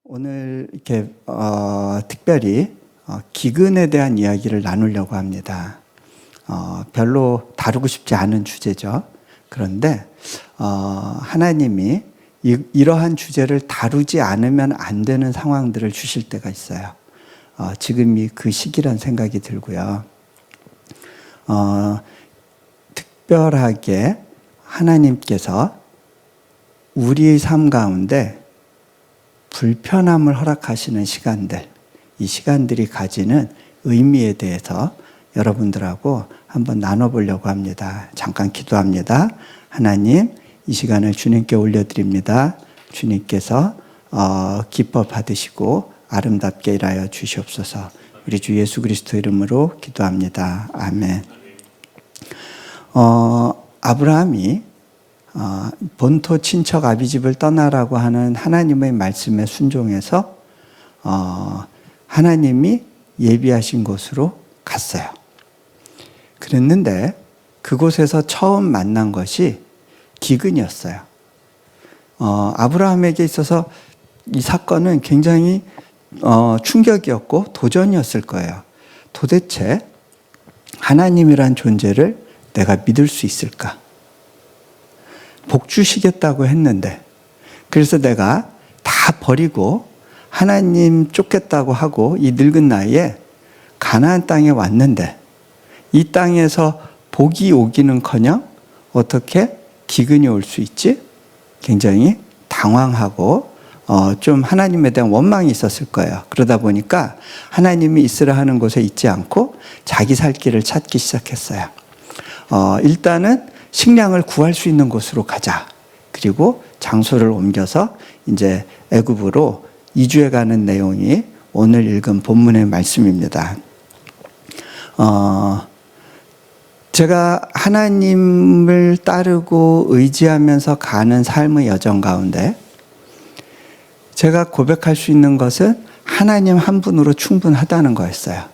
오늘 이렇게 특별히 기근에 대한 이야기를 나누려고 합니다. 별로 다루고 싶지 않은 주제죠. 그런데 하나님이 이러한 주제를 다루지 않으면 안 되는 상황들을 주실 때가 있어요. 지금이 그 시기란 생각이 들고요. 특별하게 하나님께서 우리의 삶 가운데 불편함을 허락하시는 시간들, 이 시간들이 가지는 의미에 대해서 여러분들하고 한번 나눠보려고 합니다. 잠깐 기도합니다. 하나님, 이 시간을 주님께 올려드립니다. 주님께서 기뻐 받으시고 아름답게 일하여 주시옵소서. 우리 주 예수 그리스도 이름으로 기도합니다. 아멘. 아브라함이 본토 친척 아비집을 떠나라고 하는 하나님의 말씀에 순종해서 하나님이 예비하신 곳으로 갔어요. 그랬는데 그곳에서 처음 만난 것이 기근이었어요. 아브라함에게 있어서 이 사건은 굉장히 충격이었고 도전이었을 거예요. 도대체 하나님이란 존재를 내가 믿을 수 있을까? 복 주시겠다고 했는데, 그래서 내가 다 버리고 하나님 쫓겠다고 하고 이 늙은 나이에 가나안 땅에 왔는데 이 땅에서 복이 오기는커녕 어떻게 기근이 올 수 있지? 굉장히 당황하고 좀 하나님에 대한 원망이 있었을 거예요. 그러다 보니까 하나님이 있으라 하는 곳에 있지 않고 자기 살 길을 찾기 시작했어요. 일단은 식량을 구할 수 있는 곳으로 가자. 그리고 장소를 옮겨서 이제 애굽으로 이주해 가는 내용이 오늘 읽은 본문의 말씀입니다. 제가 하나님을 따르고 의지하면서 가는 삶의 여정 가운데 제가 고백할 수 있는 것은 하나님 한 분으로 충분하다는 거였어요.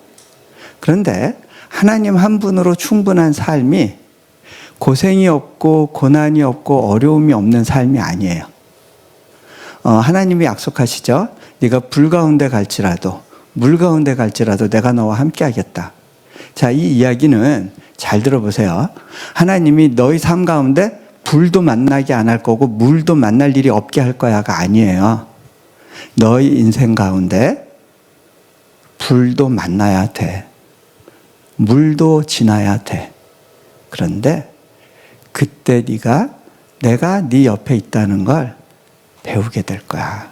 그런데 하나님 한 분으로 충분한 삶이 고생이 없고 고난이 없고 어려움이 없는 삶이 아니에요. 하나님이 약속하시죠. 네가 불 가운데 갈지라도 물 가운데 갈지라도 내가 너와 함께 하겠다. 자, 이 이야기는 잘 들어보세요. 하나님이 너희 삶 가운데 불도 만나게 안 할 거고 물도 만날 일이 없게 할 거야가 아니에요. 너희 인생 가운데 불도 만나야 돼. 물도 지나야 돼. 그런데 그때 내가 네 옆에 있다는 걸 배우게 될 거야.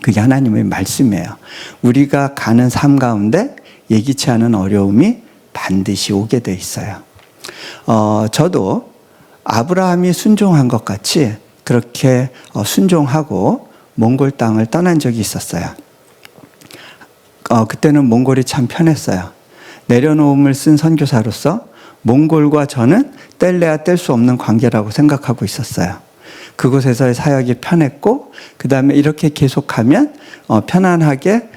그게 하나님의 말씀이에요. 우리가 가는 삶 가운데 예기치 않은 어려움이 반드시 오게 돼 있어요. 저도 아브라함이 순종한 것 같이 그렇게 순종하고 몽골 땅을 떠난 적이 있었어요. 그때는 몽골이 참 편했어요. 내려놓음을 쓴 선교사로서 몽골과 저는 뗄래야 뗄 수 없는 관계라고 생각하고 있었어요. 그곳에서의 사역이 편했고 그 다음에 이렇게 계속하면 편안하게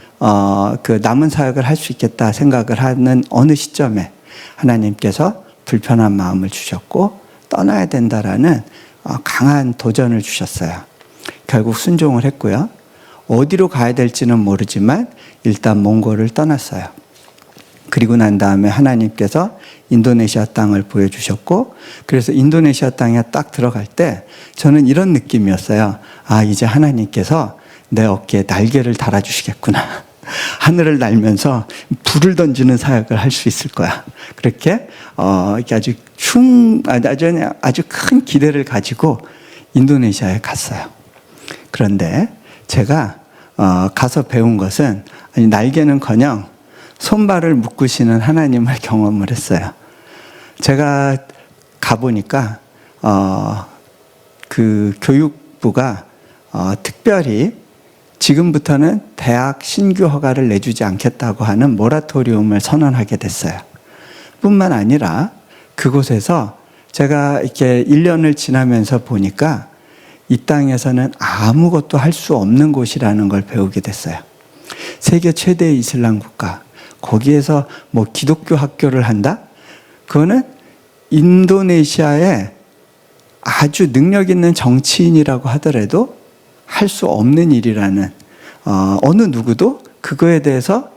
그 남은 사역을 할 수 있겠다 생각을 하는 어느 시점에 하나님께서 불편한 마음을 주셨고 떠나야 된다라는 강한 도전을 주셨어요. 결국 순종을 했고요. 어디로 가야 될지는 모르지만 일단 몽골을 떠났어요. 그리고 난 다음에 하나님께서 인도네시아 땅을 보여주셨고, 그래서 인도네시아 땅에 딱 들어갈 때 저는 이런 느낌이었어요. 이제 하나님께서 내 어깨에 날개를 달아주시겠구나. 하늘을 날면서 불을 던지는 사역을 할 수 있을 거야. 그렇게 아주 큰 기대를 가지고 인도네시아에 갔어요. 그런데 제가 가서 배운 것은 날개는커녕 손발을 묶으시는 하나님을 경험을 했어요. 제가 가보니까 그 교육부가 특별히 지금부터는 대학 신규 허가를 내주지 않겠다고 하는 모라토리움을 선언하게 됐어요. 뿐만 아니라 그곳에서 제가 이렇게 1년을 지나면서 보니까 이 땅에서는 아무것도 할 수 없는 곳이라는 걸 배우게 됐어요. 세계 최대의 이슬람 국가, 거기에서 뭐 기독교 학교를 한다? 그거는 인도네시아의 아주 능력 있는 정치인이라고 하더라도 할 수 없는 일이라는 어느 누구도 그거에 대해서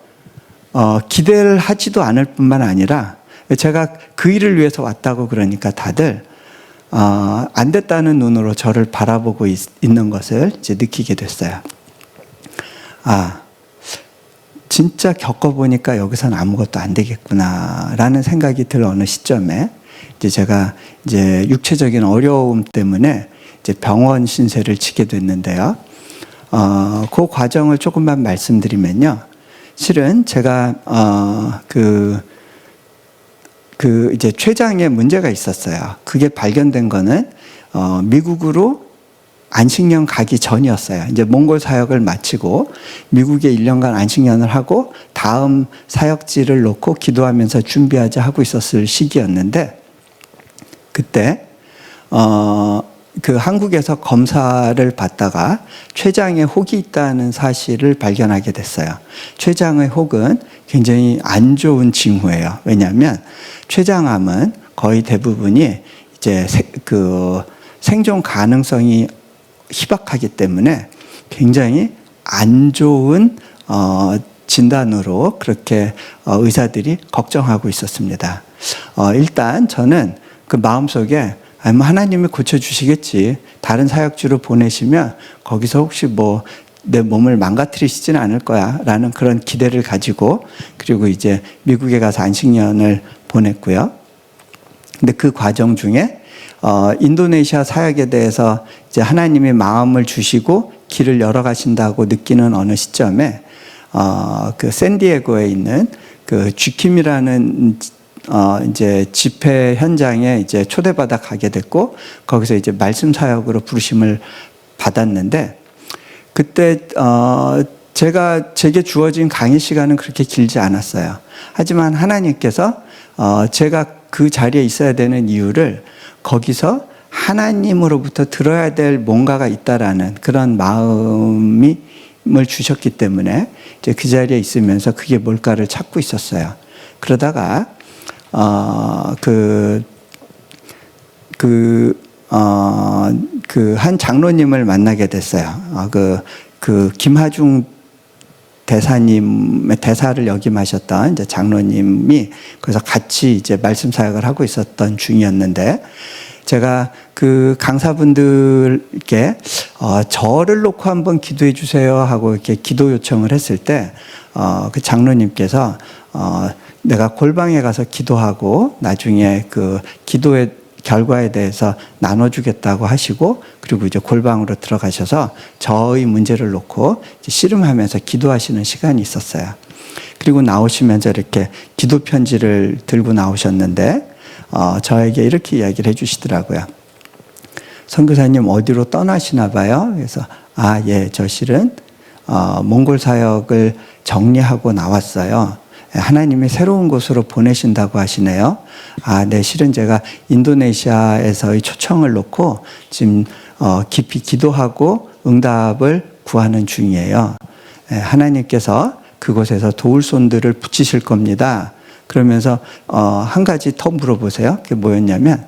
기대를 하지도 않을 뿐만 아니라 제가 그 일을 위해서 왔다고 그러니까 다들 안 됐다는 눈으로 저를 바라보고 있는 것을 이제 느끼게 됐어요. 진짜 겪어보니까 여기서는 아무것도 안 되겠구나라는 생각이 들 어느 시점에 이제 제가 이제 육체적인 어려움 때문에 이제 병원 신세를 지게 됐는데요. 그 과정을 조금만 말씀드리면요. 실은 제가 이제 췌장에 문제가 있었어요. 그게 발견된 거는 미국으로 안식년 가기 전이었어요. 이제 몽골 사역을 마치고 미국에 1년간 안식년을 하고 다음 사역지를 놓고 기도하면서 준비하자 하고 있었을 시기였는데 그때 그 한국에서 검사를 받다가 췌장에 혹이 있다는 사실을 발견하게 됐어요. 췌장의 혹은 굉장히 안 좋은 징후예요. 왜냐하면 췌장암은 거의 대부분이 이제 생존 가능성이 희박하기 때문에 굉장히 안 좋은 진단으로 그렇게 의사들이 걱정하고 있었습니다. 일단 저는 그 마음속에 하나님이 고쳐주시겠지. 다른 사역지로 보내시면 거기서 혹시 내 몸을 망가뜨리시지는 않을 거야. 라는 그런 기대를 가지고 그리고 이제 미국에 가서 안식년을 보냈고요. 근데 그 과정 중에 인도네시아 사역에 대해서 이제 하나님이 마음을 주시고 길을 열어가신다고 느끼는 어느 시점에 그 샌디에고에 있는 그 쥐킴이라는 이제 집회 현장에 이제 초대받아 가게 됐고 거기서 이제 말씀 사역으로 부르심을 받았는데 그때 제게 주어진 강의 시간은 그렇게 길지 않았어요. 하지만 하나님께서 제가 그 자리에 있어야 되는 이유를 거기서 하나님으로부터 들어야 될 뭔가가 있다라는 그런 마음을 주셨기 때문에 이제 그 자리에 있으면서 그게 뭘까를 찾고 있었어요. 그러다가 한 장로님을 만나게 됐어요. 그 김하중 대사님의 대사를 역임하셨던 이제 장로님이 그래서 같이 이제 말씀 사역을 하고 있었던 중이었는데 제가 그 강사분들께 저를 놓고 한번 기도해 주세요 하고 이렇게 기도 요청을 했을 때 그 장로님께서 내가 골방에 가서 기도하고 나중에 그 기도의 결과에 대해서 나눠주겠다고 하시고 그리고 이제 골방으로 들어가셔서 저의 문제를 놓고 씨름하면서 기도하시는 시간이 있었어요. 그리고 나오시면서 이렇게 기도 편지를 들고 나오셨는데 저에게 이렇게 이야기를 해주시더라고요. 선교사님 어디로 떠나시나 봐요. 그래서 예, 저 실은 몽골 사역을 정리하고 나왔어요. 하나님이 새로운 곳으로 보내신다고 하시네요. 네, 실은 제가 인도네시아에서의 초청을 놓고 지금 깊이 기도하고 응답을 구하는 중이에요. 하나님께서 그곳에서 도울 손들을 붙이실 겁니다. 그러면서 한 가지 더 물어보세요. 그게 뭐였냐면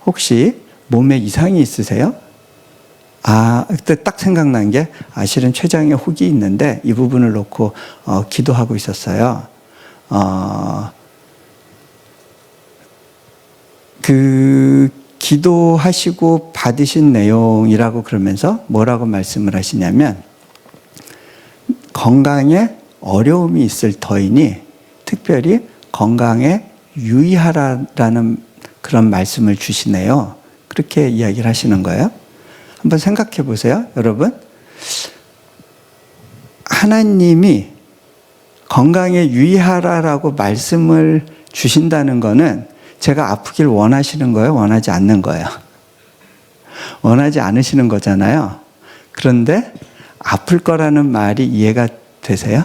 혹시 몸에 이상이 있으세요? 그때 딱 생각난 게 실은 췌장에 혹이 있는데 이 부분을 놓고 기도하고 있었어요. 그 기도하시고 받으신 내용이라고 그러면서 뭐라고 말씀을 하시냐면 건강에 어려움이 있을 터이니 특별히 건강에 유의하라라는 그런 말씀을 주시네요. 그렇게 이야기를 하시는 거예요. 한번 생각해 보세요, 여러분. 하나님이 건강에 유의하라라고 말씀을 주신다는 거는 제가 아프길 원하시는 거예요? 원하지 않는 거예요? 원하지 않으시는 거잖아요. 그런데 아플 거라는 말이 이해가 되세요?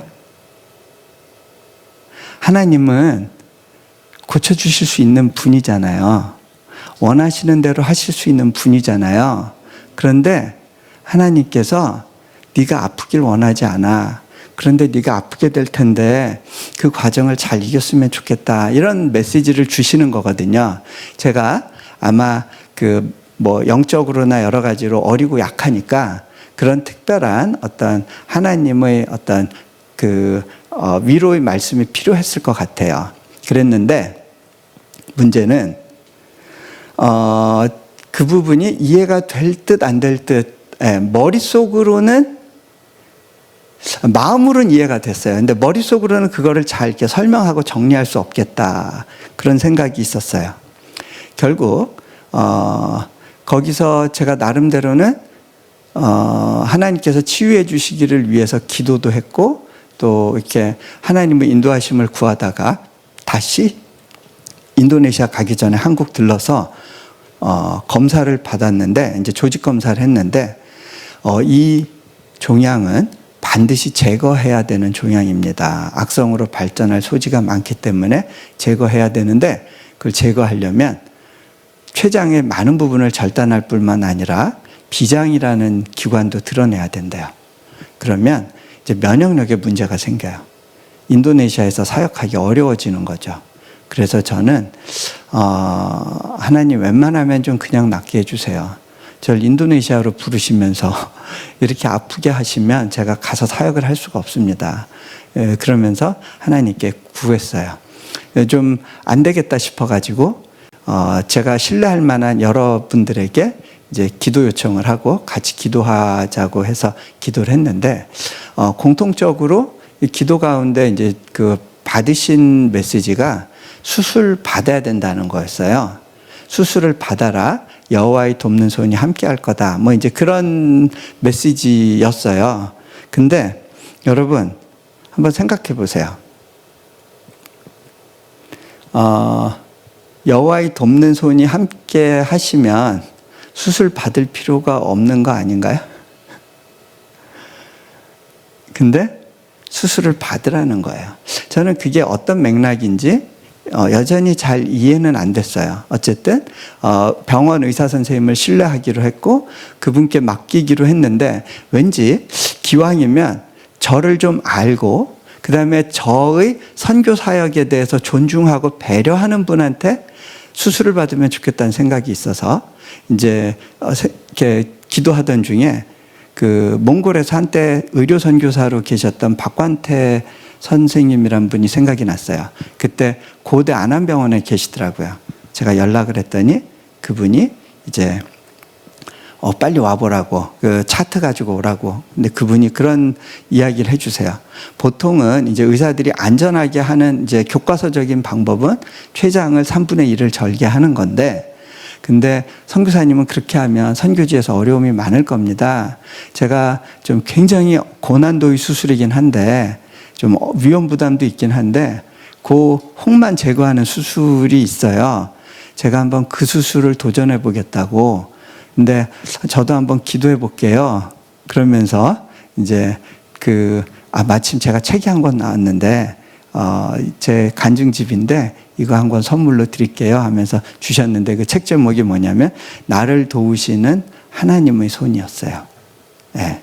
하나님은 고쳐주실 수 있는 분이잖아요. 원하시는 대로 하실 수 있는 분이잖아요. 그런데 하나님께서 네가 아프길 원하지 않아. 그런데 네가 아프게 될 텐데 그 과정을 잘 이겼으면 좋겠다. 이런 메시지를 주시는 거거든요. 제가 아마 영적으로나 여러 가지로 어리고 약하니까 그런 특별한 어떤 하나님의 어떤 위로의 말씀이 필요했을 것 같아요. 그랬는데 문제는 그 부분이 이해가 될 듯 안 될 듯, 머릿속으로는 마음으로는 이해가 됐어요. 근데 머릿속으로는 그거를 잘 이렇게 설명하고 정리할 수 없겠다, 그런 생각이 있었어요. 결국 거기서 제가 나름대로는 하나님께서 치유해 주시기를 위해서 기도도 했고, 또 이렇게 하나님의 인도하심을 구하다가 다시 인도네시아 가기 전에 한국 들러서 검사를 받았는데, 이제 조직 검사를 했는데, 이 종양은 반드시 제거해야 되는 종양입니다. 악성으로 발전할 소지가 많기 때문에 제거해야 되는데, 그걸 제거하려면 췌장의 많은 부분을 절단할 뿐만 아니라 비장이라는 기관도 드러내야 된대요. 그러면 이제 면역력에 문제가 생겨요. 인도네시아에서 사역하기 어려워지는 거죠. 그래서 저는 하나님 웬만하면 좀 그냥 낫게 해주세요. 저를 인도네시아로 부르시면서 이렇게 아프게 하시면 제가 가서 사역을 할 수가 없습니다. 그러면서 하나님께 구했어요. 좀 안 되겠다 싶어가지고 제가 신뢰할 만한 여러분들에게 이제 기도 요청을 하고 같이 기도하자고 해서 기도를 했는데, 공통적으로 이 기도 가운데 이제 그 받으신 메시지가 수술 받아야 된다는 거였어요. 수술을 받아라, 여호와의 돕는 손이 함께 할 거다, 뭐 이제 그런 메시지였어요. 근데 여러분 한번 생각해 보세요. 여호와의 돕는 손이 함께 하시면 수술 받을 필요가 없는 거 아닌가요? 근데 수술을 받으라는 거예요. 저는 그게 어떤 맥락인지 여전히 잘 이해는 안 됐어요. 어쨌든 병원 의사 선생님을 신뢰하기로 했고 그분께 맡기기로 했는데, 왠지 기왕이면 저를 좀 알고 그 다음에 저의 선교 사역에 대해서 존중하고 배려하는 분한테 수술을 받으면 좋겠다는 생각이 있어서 이제 이렇게 기도하던 중에 그 몽골에서 한때 의료 선교사로 계셨던 박관태 선생님이란 분이 생각이 났어요. 그때 고대 안암병원에 계시더라고요. 제가 연락을 했더니 그분이 이제 빨리 와보라고, 그 차트 가지고 오라고. 근데 그분이 그런 이야기를 해주세요. 보통은 이제 의사들이 안전하게 하는 이제 교과서적인 방법은 췌장을 3분의 1을 절개하는 건데, 근데 선교사님은 그렇게 하면 선교지에서 어려움이 많을 겁니다. 제가 좀 굉장히 고난도의 수술이긴 한데, 좀 위험 부담도 있긴 한데, 그 혹만 제거하는 수술이 있어요. 제가 한번 그 수술을 도전해 보겠다고. 근데 저도 한번 기도해 볼게요. 그러면서 이제 마침 제가 책이 한 권 나왔는데, 제 간증집인데 이거 한 권 선물로 드릴게요 하면서 주셨는데, 그 책 제목이 뭐냐면 나를 도우시는 하나님의 손이었어요. 네.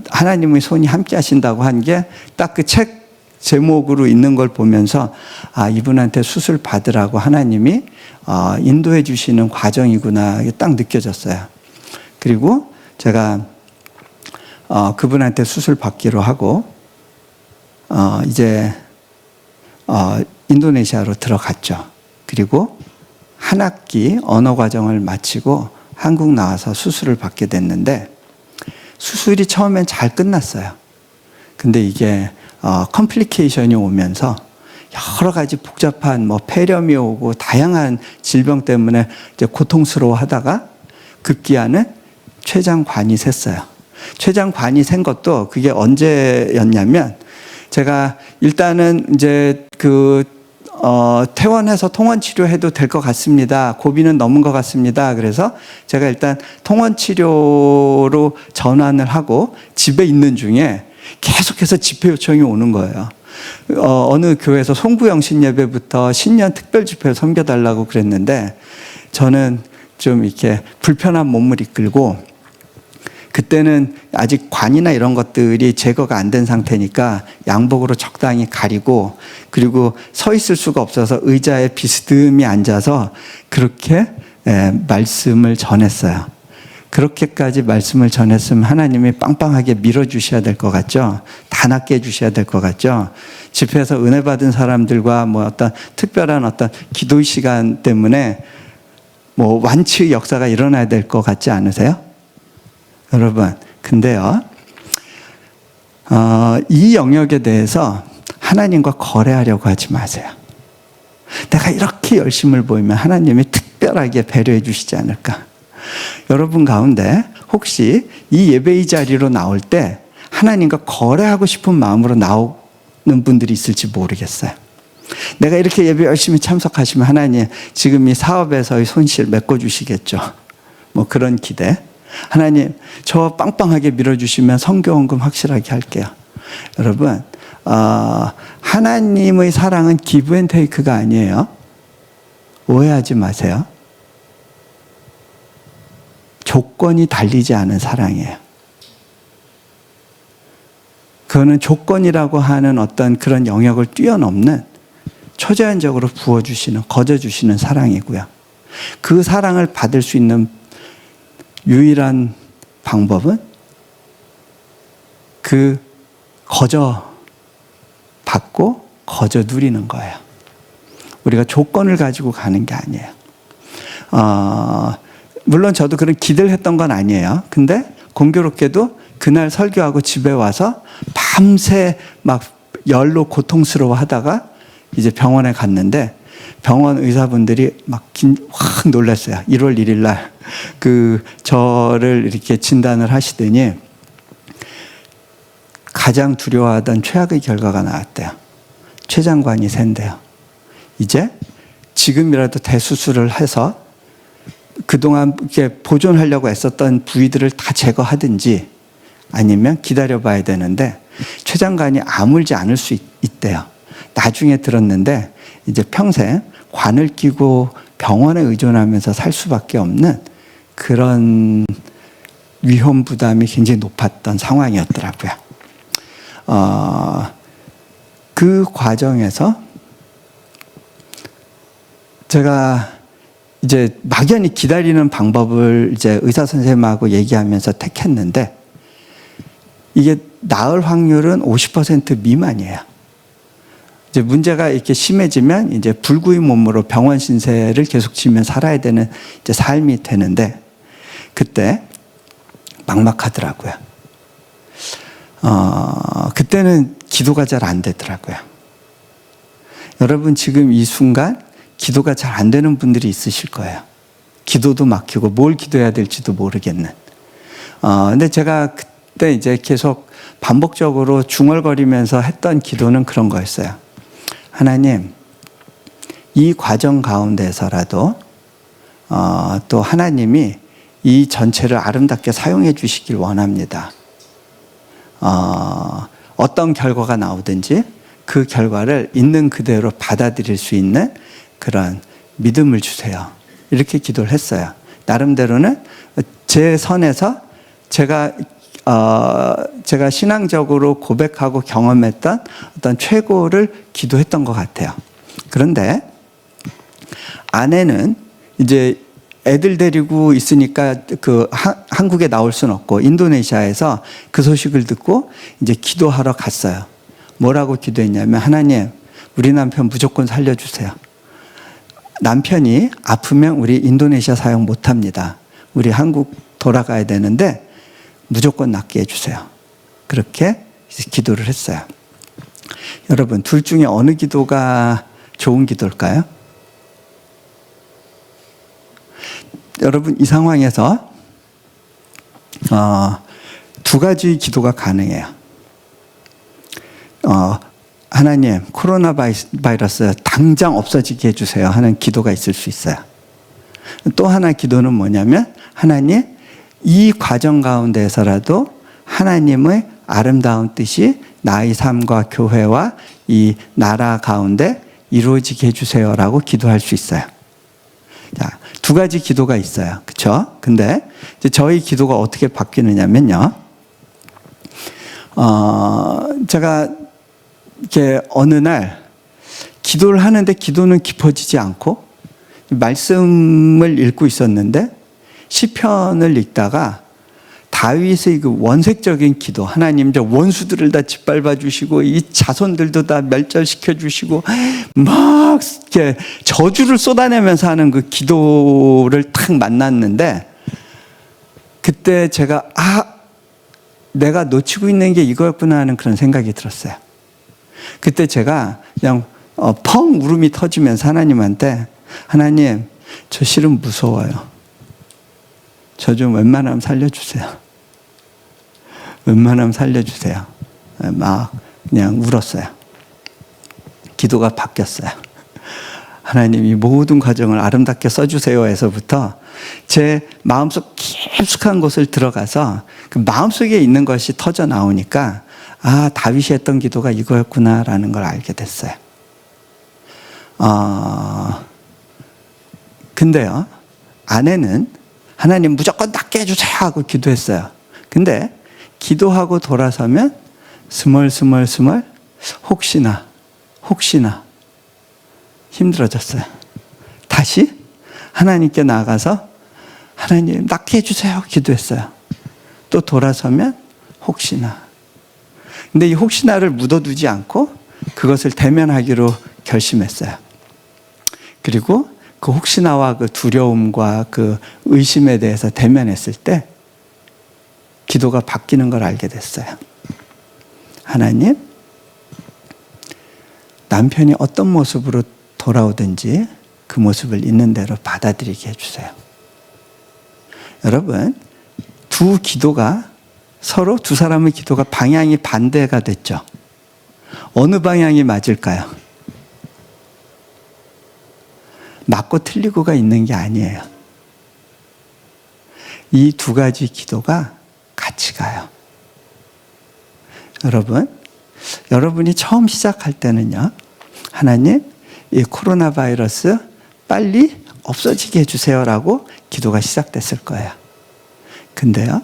하나님의 손이 함께 하신다고 한 게 딱 그 책 제목으로 있는 걸 보면서, 이분한테 수술 받으라고 하나님이 인도해 주시는 과정이구나, 딱 느껴졌어요. 그리고 제가 그분한테 수술 받기로 하고 이제 인도네시아로 들어갔죠. 그리고 한 학기 언어 과정을 마치고 한국 나와서 수술을 받게 됐는데, 수술이 처음엔 잘 끝났어요. 근데 이게 컴플리케이션이 오면서 여러 가지 복잡한 폐렴이 오고 다양한 질병 때문에 이제 고통스러워 하다가 급기야는 췌장관이 샜어요. 췌장관이 샌 것도 그게 언제였냐면, 제가 일단은 이제 퇴원해서 통원 치료해도 될 것 같습니다. 고비는 넘은 것 같습니다. 그래서 제가 일단 통원 치료로 전환을 하고 집에 있는 중에 계속해서 집회 요청이 오는 거예요. 어느 교회에서 송구영 신예배부터 신년 특별 집회를 섬겨달라고 그랬는데, 저는 좀 이렇게 불편한 몸을 이끌고, 그때는 아직 관이나 이런 것들이 제거가 안 된 상태니까 양복으로 적당히 가리고, 그리고 서 있을 수가 없어서 의자에 비스듬히 앉아서 그렇게 말씀을 전했어요. 그렇게까지 말씀을 전했으면 하나님이 빵빵하게 밀어주셔야 될 것 같죠? 다 낫게 해주셔야 될 것 같죠? 집회에서 은혜 받은 사람들과 뭐 어떤 특별한 어떤 기도 시간 때문에 뭐 완치의 역사가 일어나야 될 것 같지 않으세요? 여러분, 근데요, 이 영역에 대해서 하나님과 거래하려고 하지 마세요. 내가 이렇게 열심을 보이면 하나님이 특별하게 배려해 주시지 않을까? 여러분 가운데 혹시 이 예배의 자리로 나올 때 하나님과 거래하고 싶은 마음으로 나오는 분들이 있을지 모르겠어요. 내가 이렇게 예배 열심히 참석하시면 하나님 지금 이 사업에서의 손실 메꿔주시겠죠. 뭐 그런 기대. 하나님 저 빵빵하게 밀어주시면 선교원금 확실하게 할게요. 여러분, 하나님의 사랑은 기브 앤 테이크가 아니에요. 오해하지 마세요. 조건이 달리지 않은 사랑이에요. 그거는 조건이라고 하는 어떤 그런 영역을 뛰어넘는 초제한적으로 부어주시는, 거저주시는 사랑이고요. 그 사랑을 받을 수 있는 유일한 방법은 그 거저 받고 거저 누리는 거예요. 우리가 조건을 가지고 가는 게 아니에요. 물론 저도 그런 기대를 했던 건 아니에요. 근데 공교롭게도 그날 설교하고 집에 와서 밤새 막 열로 고통스러워 하다가 이제 병원에 갔는데 병원 의사분들이 확 놀랐어요. 1월 1일 날 저를 이렇게 진단을 하시더니 가장 두려워하던 최악의 결과가 나왔대요. 췌장관이 샌대요. 이제 지금이라도 대수술을 해서 그동안 이렇게 보존하려고 애썼던 부위들을 다 제거하든지 아니면 기다려봐야 되는데 췌장관이 아물지 않을 수 있대요. 나중에 들었는데 이제 평생 관을 끼고 병원에 의존하면서 살 수밖에 없는 그런 위험 부담이 굉장히 높았던 상황이었더라고요. 그 과정에서 제가 이제 막연히 기다리는 방법을 이제 의사 선생님하고 얘기하면서 택했는데 이게 나을 확률은 50% 미만이에요. 이제 문제가 이렇게 심해지면 이제 불구의 몸으로 병원 신세를 계속 지면 살아야 되는 이제 삶이 되는데 그때 막막하더라고요. 그때는 기도가 잘 안 되더라고요. 여러분 지금 이 순간 기도가 잘 안 되는 분들이 있으실 거예요. 기도도 막히고 뭘 기도해야 될지도 모르겠는. 근데 제가 그때 이제 계속 반복적으로 중얼거리면서 했던 기도는 그런 거였어요. 하나님, 이 과정 가운데서라도 또 하나님이 이 전체를 아름답게 사용해 주시길 원합니다. 어떤 결과가 나오든지 그 결과를 있는 그대로 받아들일 수 있는 그런 믿음을 주세요. 이렇게 기도를 했어요. 나름대로는 제 선에서 제가 신앙적으로 고백하고 경험했던 어떤 최고를 기도했던 것 같아요. 그런데 아내는 이제 애들 데리고 있으니까 한국에 나올 수는 없고 인도네시아에서 그 소식을 듣고 이제 기도하러 갔어요. 뭐라고 기도했냐면 하나님, 우리 남편 무조건 살려주세요. 남편이 아프면 우리 인도네시아 사역 못합니다. 우리 한국 돌아가야 되는데 무조건 낫게 해주세요. 그렇게 기도를 했어요. 여러분, 둘 중에 어느 기도가 좋은 기도일까요? 여러분, 이 상황에서 두 가지 기도가 가능해요. 하나님, 코로나 바이러스 당장 없어지게 해주세요 하는 기도가 있을 수 있어요. 또 하나 기도는 뭐냐면 하나님, 이 과정 가운데서라도 하나님의 아름다운 뜻이 나의 삶과 교회와 이 나라 가운데 이루어지게 해주세요라고 기도할 수 있어요. 자, 두 가지 기도가 있어요. 그렇죠? 근데 이제 저희 기도가 어떻게 바뀌느냐면요. 제가 이렇게 어느 날 기도를 하는데 기도는 깊어지지 않고 말씀을 읽고 있었는데 시편을 읽다가 다윗의 그 원색적인 기도, 하나님 저 원수들을 다 짓밟아 주시고 이 자손들도 다 멸절시켜 주시고 막 이렇게 저주를 쏟아내면서 하는 그 기도를 딱 만났는데, 그때 제가 내가 놓치고 있는 게 이거였구나 하는 그런 생각이 들었어요. 그때 제가 그냥 펑 울음이 터지면서 하나님한테, 하나님 저 실은 무서워요. 저 좀 웬만하면 살려주세요. 웬만하면 살려주세요. 막 그냥 울었어요. 기도가 바뀌었어요. 하나님 이 모든 과정을 아름답게 써주세요에서부터 제 마음속 깊숙한 곳을 들어가서 그 마음속에 있는 것이 터져 나오니까 다윗이 했던 기도가 이거였구나라는 걸 알게 됐어요. 근데요, 아내는 하나님 무조건 낫게 해주세요 하고 기도했어요. 근데 기도하고 돌아서면 스멀스멀 혹시나 힘들어졌어요. 다시 하나님께 나아가서 하나님 낫게 해주세요 기도했어요. 또 돌아서면 혹시나. 근데 이 혹시나를 묻어두지 않고 그것을 대면하기로 결심했어요. 그리고 그 혹시나와 그 두려움과 그 의심에 대해서 대면했을 때 기도가 바뀌는 걸 알게 됐어요. 하나님, 남편이 어떤 모습으로 돌아오든지 그 모습을 있는 대로 받아들이게 해주세요. 여러분, 두 사람의 기도가 방향이 반대가 됐죠. 어느 방향이 맞을까요? 맞고 틀리고가 있는 게 아니에요. 이 두 가지 기도가 같이 가요. 여러분이 처음 시작할 때는요, 하나님, 이 코로나 바이러스 빨리 없어지게 해주세요라고 기도가 시작됐을 거예요. 근데요,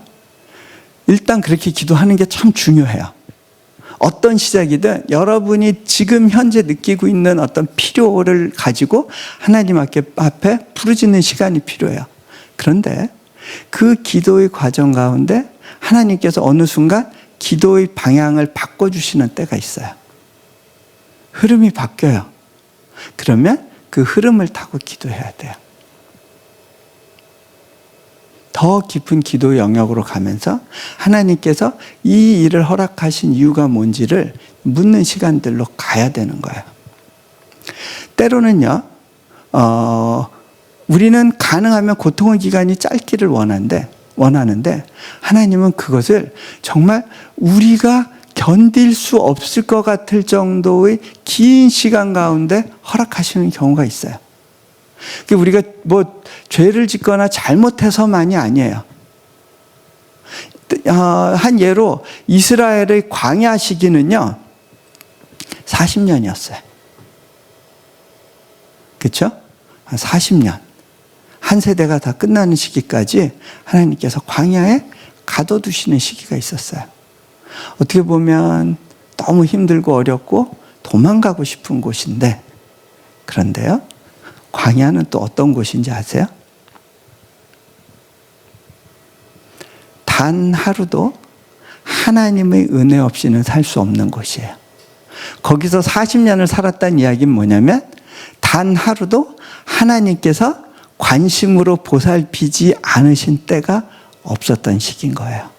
일단 그렇게 기도하는 게 참 중요해요. 어떤 시작이든 여러분이 지금 현재 느끼고 있는 어떤 필요를 가지고 하나님 앞에 부르짖는 시간이 필요해요. 그런데 그 기도의 과정 가운데 하나님께서 어느 순간 기도의 방향을 바꿔주시는 때가 있어요. 흐름이 바뀌어요. 그러면 그 흐름을 타고 기도해야 돼요. 더 깊은 기도 영역으로 가면서 하나님께서 이 일을 허락하신 이유가 뭔지를 묻는 시간들로 가야 되는 거예요. 때로는요, 우리는 가능하면 고통의 기간이 짧기를 원하는데 하나님은 그것을 정말 우리가 견딜 수 없을 것 같을 정도의 긴 시간 가운데 허락하시는 경우가 있어요. 우리가 죄를 짓거나 잘못해서만이 아니에요. 한 예로 이스라엘의 광야 시기는요 40년이었어요. 그렇죠? 40년. 한 세대가 다 끝나는 시기까지 하나님께서 광야에 가둬두시는 시기가 있었어요. 어떻게 보면 너무 힘들고 어렵고 도망가고 싶은 곳인데, 그런데요, 광야는 또 어떤 곳인지 아세요? 단 하루도 하나님의 은혜 없이는 살 수 없는 곳이에요. 거기서 40년을 살았다는 이야기는 뭐냐면 단 하루도 하나님께서 관심으로 보살피지 않으신 때가 없었던 시기인 거예요.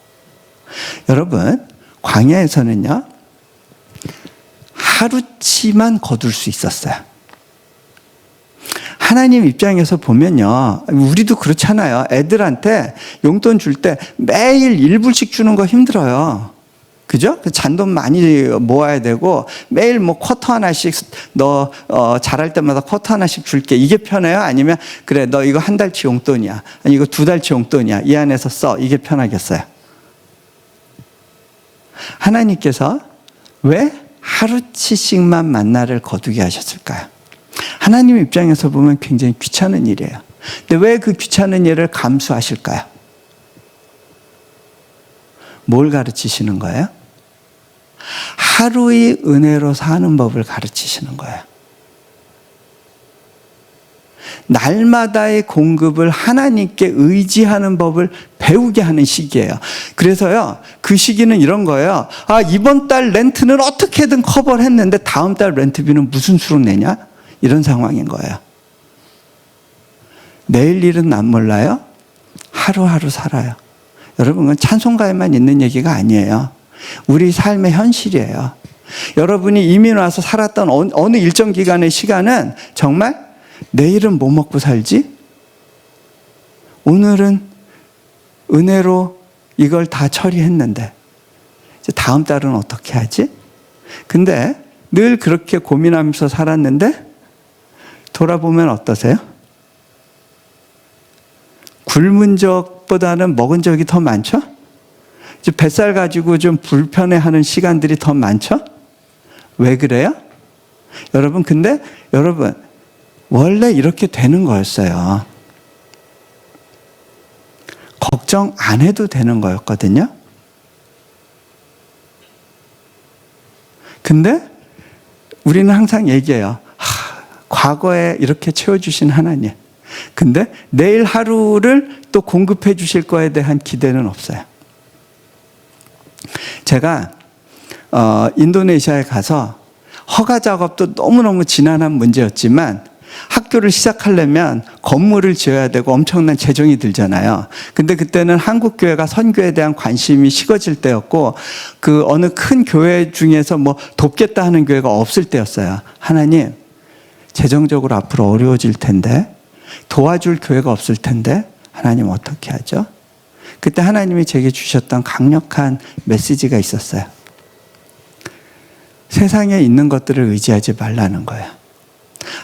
여러분, 광야에서는요 하루치만 거둘 수 있었어요. 하나님 입장에서 보면요, 우리도 그렇잖아요. 애들한테 용돈 줄 때 매일 1불씩 주는 거 힘들어요. 그죠? 잔돈 많이 모아야 되고 매일 쿼터 하나씩 너 잘할 때마다 쿼터 하나씩 줄게. 이게 편해요? 아니면 그래 너 이거 한 달치 용돈이야. 아니 이거 2달치 용돈이야. 이 안에서 써. 이게 편하겠어요? 하나님께서 왜 하루치씩만 만나를 거두게 하셨을까요? 하나님 입장에서 보면 굉장히 귀찮은 일이에요. 근데 왜 그 귀찮은 일을 감수하실까요? 뭘 가르치시는 거예요? 하루의 은혜로 사는 법을 가르치시는 거예요. 날마다의 공급을 하나님께 의지하는 법을 배우게 하는 시기예요. 그래서요, 그 시기는 이런 거예요. 아, 이번 달 렌트는 어떻게든 커버를 했는데 다음 달 렌트비는 무슨 수로 내냐? 이런 상황인 거예요. 내일 일은 난 몰라요. 하루하루 살아요. 여러분, 그건 찬송가에만 있는 얘기가 아니에요. 우리 삶의 현실이에요. 여러분이 이민 와서 살았던 어느 일정 기간의 시간은 정말 내일은 뭐 먹고 살지? 오늘은 은혜로 이걸 다 처리했는데 이제 다음 달은 어떻게 하지? 근데 늘 그렇게 고민하면서 살았는데 돌아보면 어떠세요? 굶은 적보다는 먹은 적이 더 많죠? 이제 뱃살 가지고 좀 불편해하는 시간들이 더 많죠? 왜 그래요? 여러분, 근데 여러분, 원래 이렇게 되는 거였어요. 걱정 안 해도 되는 거였거든요. 근데 우리는 항상 얘기해요. 과거에 이렇게 채워주신 하나님. 근데 내일 하루를 또 공급해 주실 거에 대한 기대는 없어요. 제가 인도네시아에 가서 허가 작업도 너무너무 지난한 문제였지만 학교를 시작하려면 건물을 지어야 되고 엄청난 재정이 들잖아요. 근데 그때는 한국 교회가 선교에 대한 관심이 식어질 때였고 그 어느 큰 교회 중에서 뭐 돕겠다 하는 교회가 없을 때였어요. 하나님, 재정적으로 앞으로 어려워질 텐데 도와줄 교회가 없을 텐데 하나님 어떻게 하죠? 그때 하나님이 제게 주셨던 강력한 메시지가 있었어요. 세상에 있는 것들을 의지하지 말라는 거예요.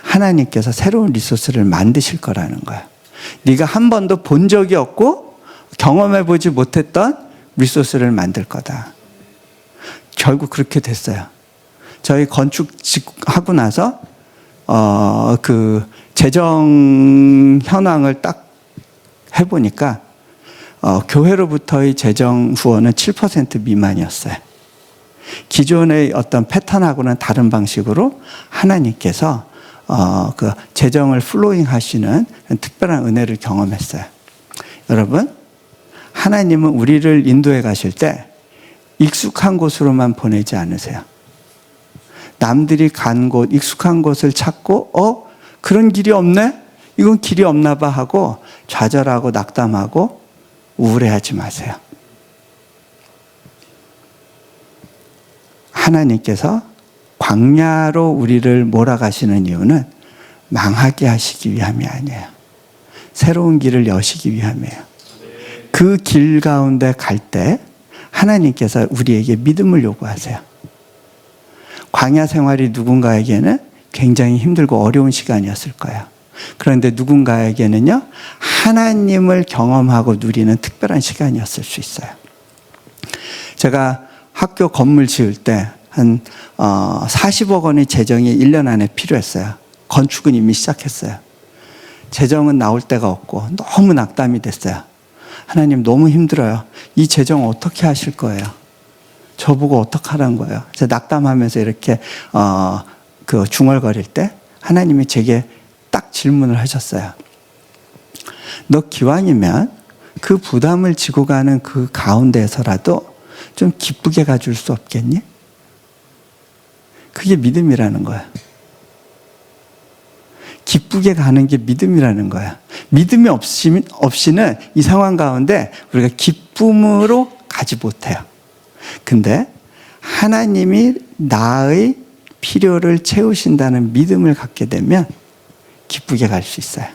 하나님께서 새로운 리소스를 만드실 거라는 거예요. 네가 한 번도 본 적이 없고 경험해보지 못했던 리소스를 만들 거다. 결국 그렇게 됐어요. 저희 건축하고 나서 그 재정 현황을 딱 해보니까 교회로부터의 재정 후원은 7% 미만이었어요. 기존의 어떤 패턴하고는 다른 방식으로 하나님께서 그 재정을 플로잉 하시는 특별한 은혜를 경험했어요. 여러분, 하나님은 우리를 인도해 가실 때 익숙한 곳으로만 보내지 않으세요. 남들이 간 곳, 익숙한 곳을 찾고 그런 길이 없네? 이건 길이 없나 봐 하고 좌절하고 낙담하고 우울해하지 마세요. 하나님께서 광야로 우리를 몰아가시는 이유는 망하게 하시기 위함이 아니에요. 새로운 길을 여시기 위함이에요. 그 길 가운데 갈 때 하나님께서 우리에게 믿음을 요구하세요. 광야 생활이 누군가에게는 굉장히 힘들고 어려운 시간이었을 거예요. 그런데 누군가에게는요, 하나님을 경험하고 누리는 특별한 시간이었을 수 있어요. 제가 학교 건물 지을 때 한 40억 원의 재정이 1년 안에 필요했어요. 건축은 이미 시작했어요. 재정은 나올 데가 없고 너무 낙담이 됐어요. 하나님, 너무 힘들어요. 이 재정 어떻게 하실 거예요? 저보고 어떡하라는 거예요? 제가 낙담하면서 이렇게 그 중얼거릴 때 하나님이 제게 딱 질문을 하셨어요. 너 기왕이면 그 부담을 지고 가는 그 가운데에서라도 좀 기쁘게 가줄 수 없겠니? 그게 믿음이라는 거야. 기쁘게 가는 게 믿음이라는 거야. 믿음이 없이는 이 상황 가운데 우리가 기쁨으로 가지 못해요. 근데 하나님이 나의 필요를 채우신다는 믿음을 갖게 되면 기쁘게 갈 수 있어요.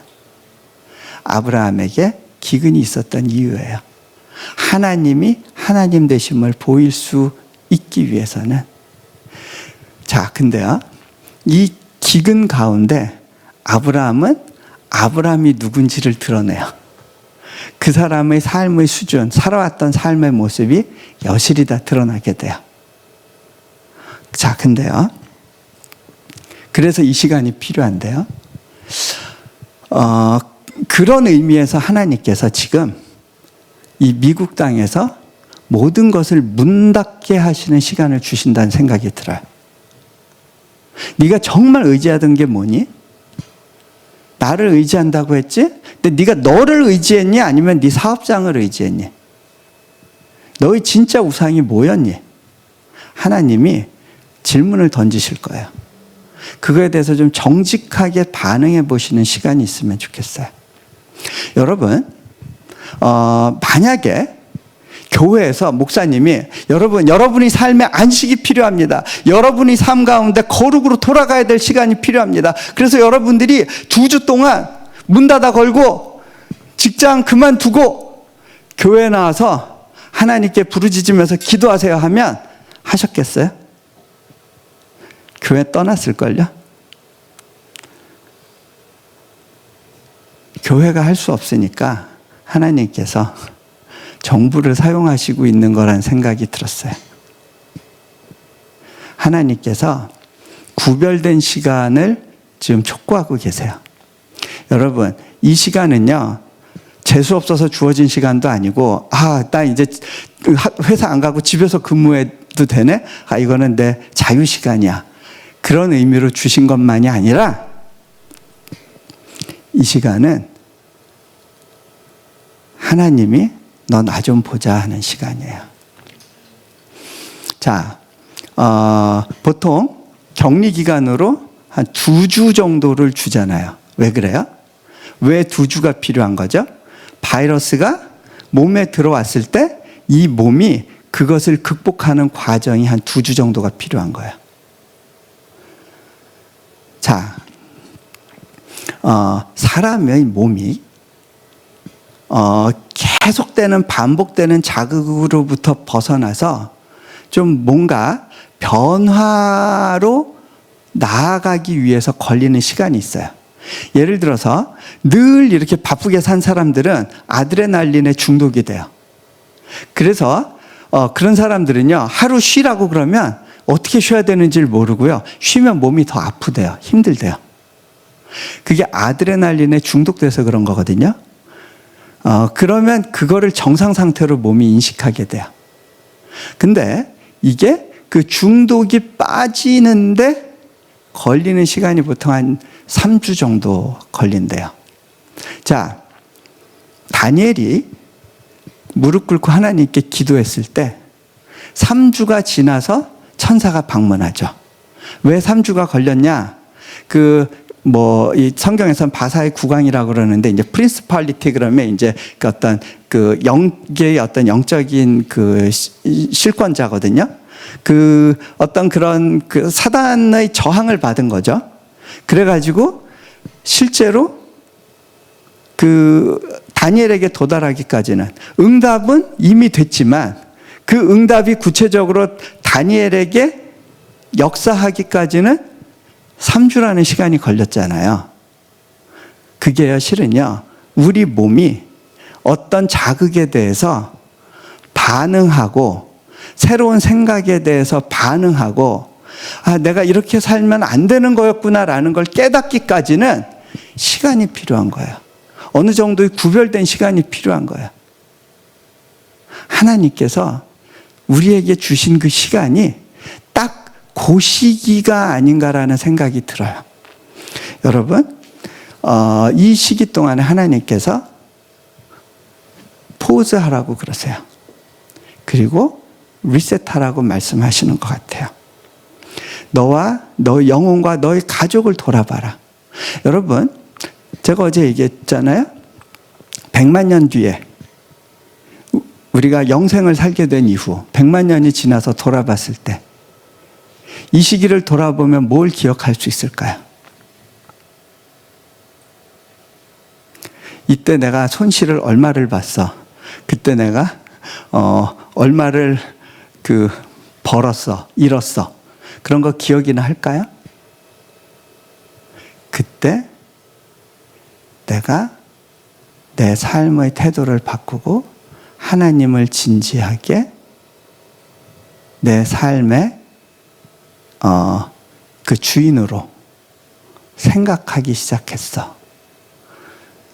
아브라함에게 기근이 있었던 이유예요. 하나님이 하나님 되심을 보일 수 있기 위해서는. 자, 근데요, 이 기근 가운데 아브라함은 아브라함이 누군지를 드러내요. 그 사람의 삶의 수준, 살아왔던 삶의 모습이 여실히 다 드러나게 돼요. 자, 근데요, 그래서 이 시간이 필요한데요, 그런 의미에서 하나님께서 지금 이 미국 땅에서 모든 것을 문 닫게 하시는 시간을 주신다는 생각이 들어요. 네가 정말 의지하던 게 뭐니? 나를 의지한다고 했지? 근데 네가 너를 의지했니? 아니면 네 사업장을 의지했니? 너의 진짜 우상이 뭐였니? 하나님이 질문을 던지실 거예요. 그거에 대해서 좀 정직하게 반응해 보시는 시간이 있으면 좋겠어요. 여러분, 만약에 교회에서 목사님이 여러분이 삶에 안식이 필요합니다. 여러분이 삶 가운데 거룩으로 돌아가야 될 시간이 필요합니다. 그래서 여러분들이 2주 동안 문 닫아 걸고 직장 그만두고 교회에 나와서 하나님께 부르짖으면서 기도하세요 하면 하셨겠어요? 교회 떠났을걸요? 교회가 할 수 없으니까 하나님께서 정부를 사용하시고 있는 거란 생각이 들었어요. 하나님께서 구별된 시간을 지금 촉구하고 계세요. 여러분, 이 시간은요, 재수 없어서 주어진 시간도 아니고, 나 이제 회사 안 가고 집에서 근무해도 되네? 이거는 내 자유 시간이야. 그런 의미로 주신 것만이 아니라, 이 시간은 하나님이 너 나 좀 보자 하는 시간이에요. 자, 보통 격리 기간으로 한 2주 정도를 주잖아요. 왜 그래요? 왜 2주가 필요한 거죠? 바이러스가 몸에 들어왔을 때 이 몸이 그것을 극복하는 과정이 한 2주 정도가 필요한 거예요. 자, 사람의 몸이 계속되는 반복되는 자극으로부터 벗어나서 좀 뭔가 변화로 나아가기 위해서 걸리는 시간이 있어요. 예를 들어서 늘 이렇게 바쁘게 산 사람들은 아드레날린에 중독이 돼요. 그래서 그런 사람들은요, 하루 쉬라고 그러면 어떻게 쉬어야 되는지를 모르고요, 쉬면 몸이 더 아프대요. 힘들대요. 그게 아드레날린에 중독돼서 그런 거거든요. 그러면 그거를 정상 상태로 몸이 인식하게 돼요. 근데 이게 그 중독이 빠지는데 걸리는 시간이 보통 한 3주 정도 걸린대요. 자, 다니엘이 무릎 꿇고 하나님께 기도했을 때 3주가 지나서 천사가 방문하죠. 왜 3주가 걸렸냐? 이 성경에서는 바사의 국왕이라고 그러는데, 이제 프린스팔리티 그러면 이제 영계의 어떤 영적인 실권자거든요. 어떤 그런 사단의 저항을 받은 거죠. 그래가지고 실제로 다니엘에게 도달하기까지는, 응답은 이미 됐지만 그 응답이 구체적으로 다니엘에게 역사하기까지는 3주라는 시간이 걸렸잖아요. 그게요, 실은요, 우리 몸이 어떤 자극에 대해서 반응하고, 새로운 생각에 대해서 반응하고, 내가 이렇게 살면 안 되는 거였구나라는 걸 깨닫기까지는 시간이 필요한 거예요. 어느 정도의 구별된 시간이 필요한 거예요. 하나님께서 우리에게 주신 그 시간이 딱 그 시기가 아닌가라는 생각이 들어요. 여러분, 이 시기 동안에 하나님께서 포즈하라고 그러세요. 그리고 리셋하라고 말씀하시는 것 같아요. 너와 너의 영혼과 너의 가족을 돌아봐라. 여러분, 제가 어제 얘기했잖아요. 100만 년 뒤에 우리가 영생을 살게 된 이후 100만 년이 지나서 돌아봤을 때 이 시기를 돌아보면 뭘 기억할 수 있을까요? 이때 내가 손실을 얼마를 봤어. 그때 내가 얼마를 벌었어, 잃었어. 그런 거 기억이나 할까요? 그때 내가 내 삶의 태도를 바꾸고 하나님을 진지하게 내 삶의 그 주인으로 생각하기 시작했어.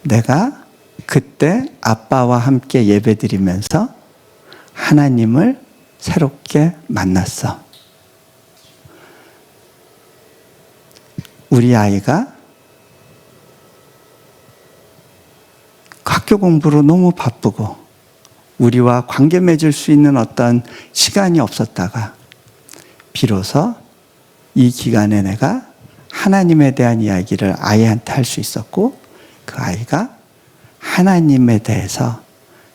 내가 그때 아빠와 함께 예배드리면서 하나님을 새롭게 만났어. 우리 아이가 학교 공부로 너무 바쁘고 우리와 관계 맺을 수 있는 어떤 시간이 없었다가 비로소 이 기간에 내가 하나님에 대한 이야기를 아이한테 할 수 있었고 그 아이가 하나님에 대해서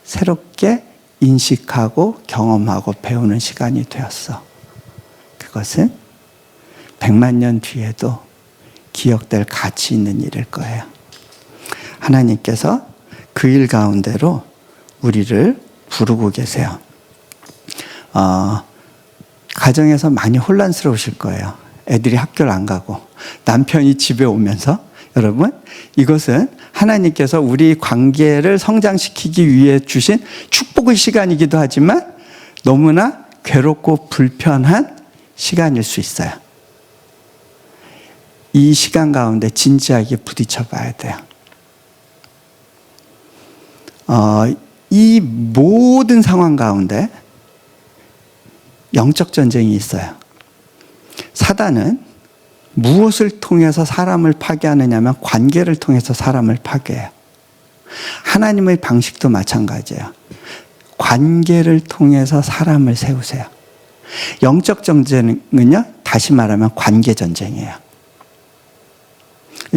새롭게 인식하고 경험하고 배우는 시간이 되었어. 그것은 100만 년 뒤에도 기억될 가치 있는 일일 거예요. 하나님께서 그 일 가운데로 우리를 부르고 계세요. 가정에서 많이 혼란스러우실 거예요. 애들이 학교를 안 가고 남편이 집에 오면서. 여러분, 이것은 하나님께서 우리 관계를 성장시키기 위해 주신 축복의 시간이기도 하지만 너무나 괴롭고 불편한 시간일 수 있어요. 이 시간 가운데 진지하게 부딪혀 봐야 돼요. 이 모든 상황 가운데 영적 전쟁이 있어요. 사단은 무엇을 통해서 사람을 파괴하느냐면 관계를 통해서 사람을 파괴해요. 하나님의 방식도 마찬가지예요. 관계를 통해서 사람을 세우세요. 영적 전쟁은요, 다시 말하면 관계 전쟁이에요.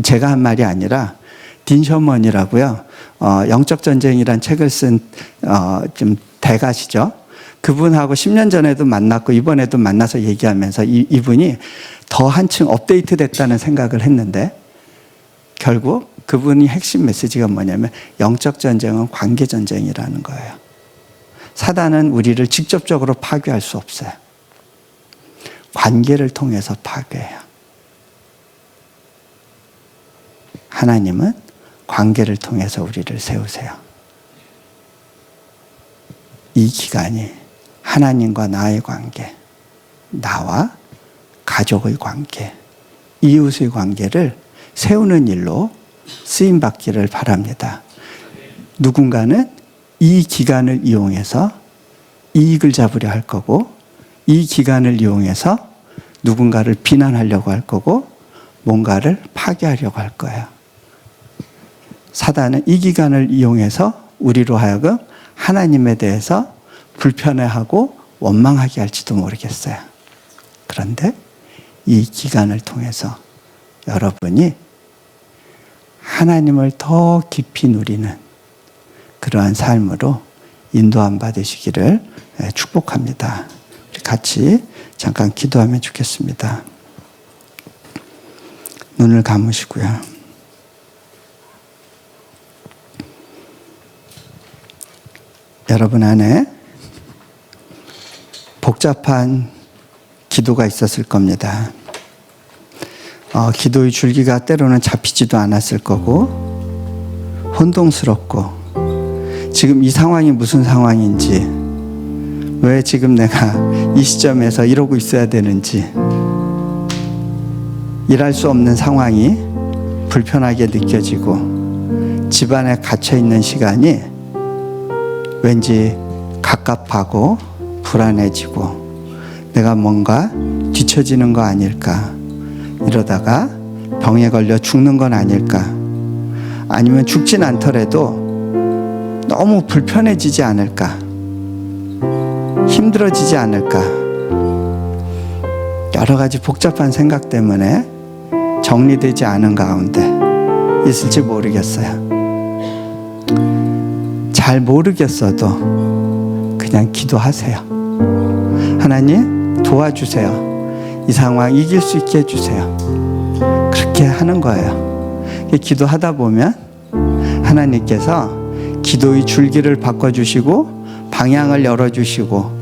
제가 한 말이 아니라 딘 셔먼이라고요, 영적 전쟁이란 책을 쓴 좀 대가시죠. 그분하고 10년 전에도 만났고 이번에도 만나서 얘기하면서 이분이 더 한층 업데이트 됐다는 생각을 했는데, 결국 그분이 핵심 메시지가 뭐냐면 영적 전쟁은 관계 전쟁이라는 거예요. 사단은 우리를 직접적으로 파괴할 수 없어요. 관계를 통해서 파괴해요. 하나님은 관계를 통해서 우리를 세우세요. 이 기간이 하나님과 나의 관계, 나와 가족의 관계, 이웃의 관계를 세우는 일로 쓰임받기를 바랍니다. 누군가는 이 기간을 이용해서 이익을 잡으려 할 거고, 이 기간을 이용해서 누군가를 비난하려고 할 거고, 뭔가를 파괴하려고 할 거예요. 사단은 이 기간을 이용해서 우리로 하여금 하나님에 대해서 불편해하고 원망하게 할지도 모르겠어요. 그런데 이 기간을 통해서 여러분이 하나님을 더 깊이 누리는 그러한 삶으로 인도함 받으시기를 축복합니다. 우리 같이 잠깐 기도하면 좋겠습니다. 눈을 감으시고요. 여러분 안에 복잡한 기도가 있었을 겁니다. 기도의 줄기가 때로는 잡히지도 않았을 거고, 혼동스럽고, 지금 이 상황이 무슨 상황인지, 왜 지금 내가 이 시점에서 이러고 있어야 되는지, 일할 수 없는 상황이 불편하게 느껴지고, 집안에 갇혀있는 시간이 왠지 갑갑하고 불안해지고, 내가 뭔가 뒤처지는 거 아닐까, 이러다가 병에 걸려 죽는 건 아닐까, 아니면 죽진 않더라도 너무 불편해지지 않을까, 힘들어지지 않을까, 여러 가지 복잡한 생각 때문에 정리되지 않은 가운데 있을지 모르겠어요. 잘 모르겠어도 그냥 기도하세요. 하나님 도와주세요. 이 상황 이길 수 있게 해주세요. 그렇게 하는 거예요. 기도하다 보면 하나님께서 기도의 줄기를 바꿔주시고 방향을 열어주시고,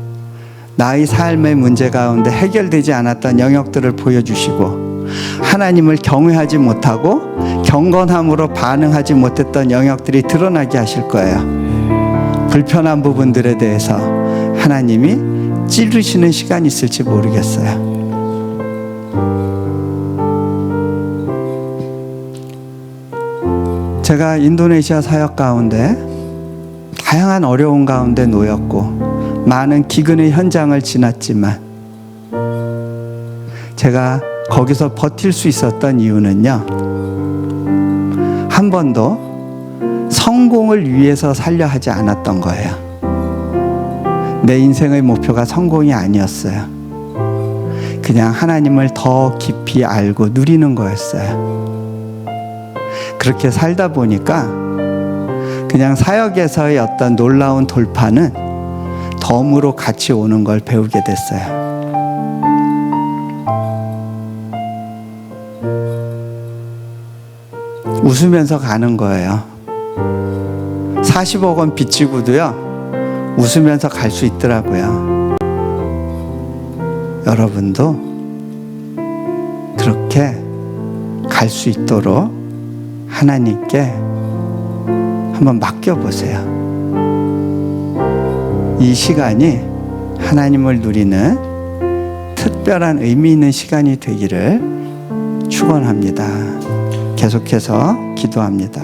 나의 삶의 문제 가운데 해결되지 않았던 영역들을 보여주시고, 하나님을 경외하지 못하고 경건함으로 반응하지 못했던 영역들이 드러나게 하실 거예요. 불편한 부분들에 대해서 하나님이 찌르시는 시간이 있을지 모르겠어요. 제가 인도네시아 사역 가운데 다양한 어려움 가운데 놓였고 많은 기근의 현장을 지났지만, 제가 거기서 버틸 수 있었던 이유는요, 한 번도 성공을 위해서 살려 하지 않았던 거예요. 내 인생의 목표가 성공이 아니었어요. 그냥 하나님을 더 깊이 알고 누리는 거였어요. 그렇게 살다 보니까 그냥 사역에서의 어떤 놀라운 돌파는 덤으로 같이 오는 걸 배우게 됐어요. 웃으면서 가는 거예요. 40억 원 빚지고도요, 웃으면서 갈 수 있더라고요. 여러분도 그렇게 갈 수 있도록 하나님께 한번 맡겨보세요. 이 시간이 하나님을 누리는 특별한 의미 있는 시간이 되기를 축원합니다. 계속해서 기도합니다.